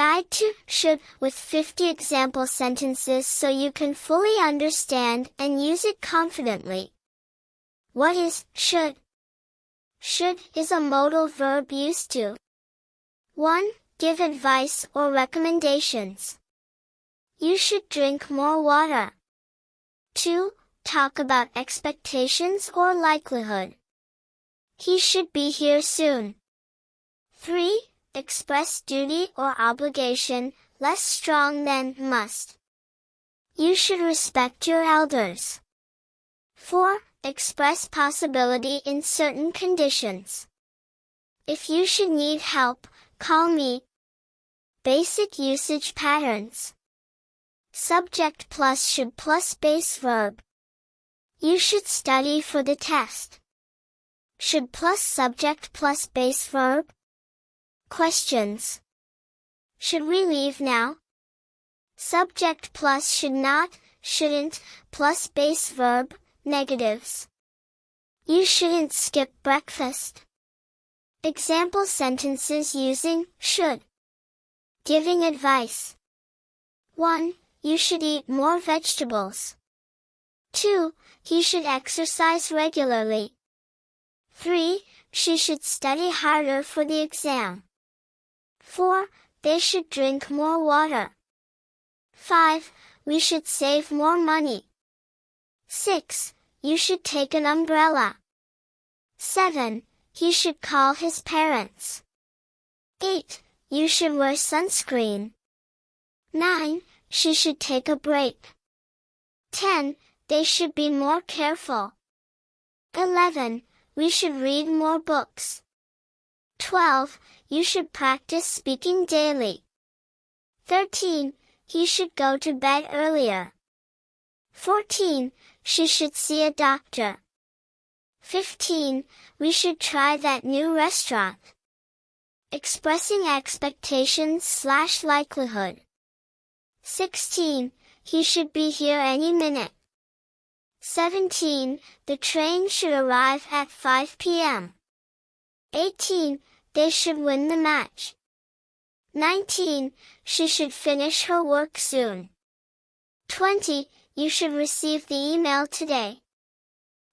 Guide to should with 50 example sentences so you can fully understand and use it confidently. What is should? Should is a modal verb used to 1. Give advice or recommendations. You should drink more water. 2. Talk about expectations or likelihood. He should be here soon. 3. Express duty or obligation, less strong than must. You should respect your elders. 4. Express possibility in certain conditions. If you should need help, call me. Basic usage patterns. Subject plus should plus base verb. You should study for the test. Should plus subject plus base verb. Questions. Should we leave now? Subject plus should not, shouldn't, plus base verb, negatives. You shouldn't skip breakfast. Example sentences using should. Giving advice. 1. You should eat more vegetables. 2. He should exercise regularly. 3. She should study harder for the exam. 4. They should drink more water. 5. We should save more money. 6. You should take an umbrella. 7. He should call his parents. 8. You should wear sunscreen. 9. She should take a break. 10. They should be more careful. 11. We should read more books. 12. You should practice speaking daily. 13. He should go to bed earlier. 14. She should see a doctor. 15. We should try that new restaurant. Expressing expectations / likelihood. 16. He should be here any minute. 17. The train should arrive at 5 p.m. 18. They should win the match. 19. She should finish her work soon. 20. You should receive the email today.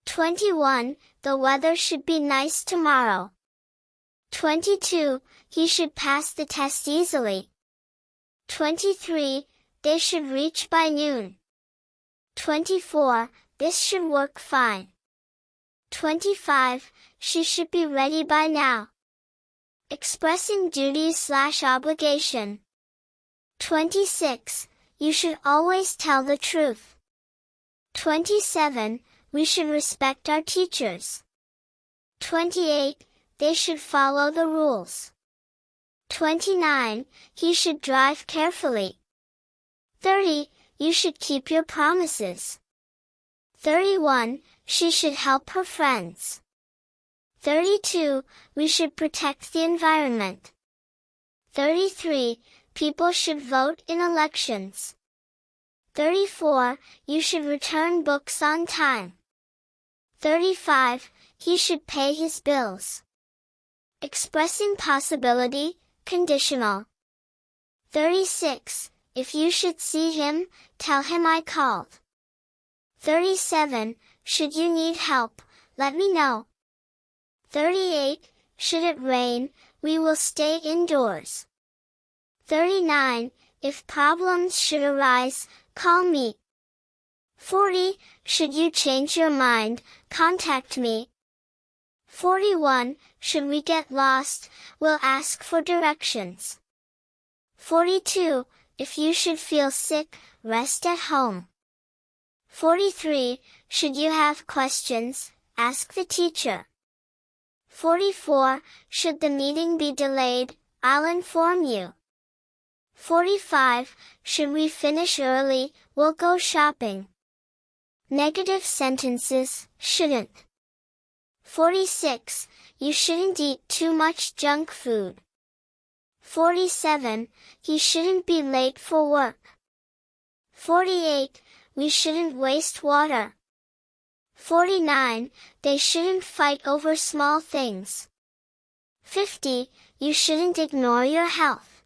21. The weather should be nice tomorrow. 22. He should pass the test easily. 23. They should reach by noon. 24. This should work fine. 25. She should be ready by now. Expressing duties / obligation. 26. You should always tell the truth. 27. We should respect our teachers. 28. They should follow the rules. 29. He should drive carefully. 30. You should keep your promises. 31. She should help her friends. 32. We should protect the environment. 33. People should vote in elections. 34. You should return books on time. 35. He should pay his bills. Expressing possibility, conditional. 36. If you should see him, tell him I called. 37. Should you need help, let me know. 38. Should it rain, we will stay indoors. 39. If problems should arise, call me. 40. Should you change your mind, contact me. 41. Should we get lost, we'll ask for directions. 42. If you should feel sick, rest at home. 43. Should you have questions, ask the teacher. 44. Should the meeting be delayed, I'll inform you. 45. Should we finish early, we'll go shopping. Negative sentences, shouldn't. 46. You shouldn't eat too much junk food. 47. He shouldn't be late for work. 48. We shouldn't waste water. 49. They shouldn't fight over small things. 50. You shouldn't ignore your health.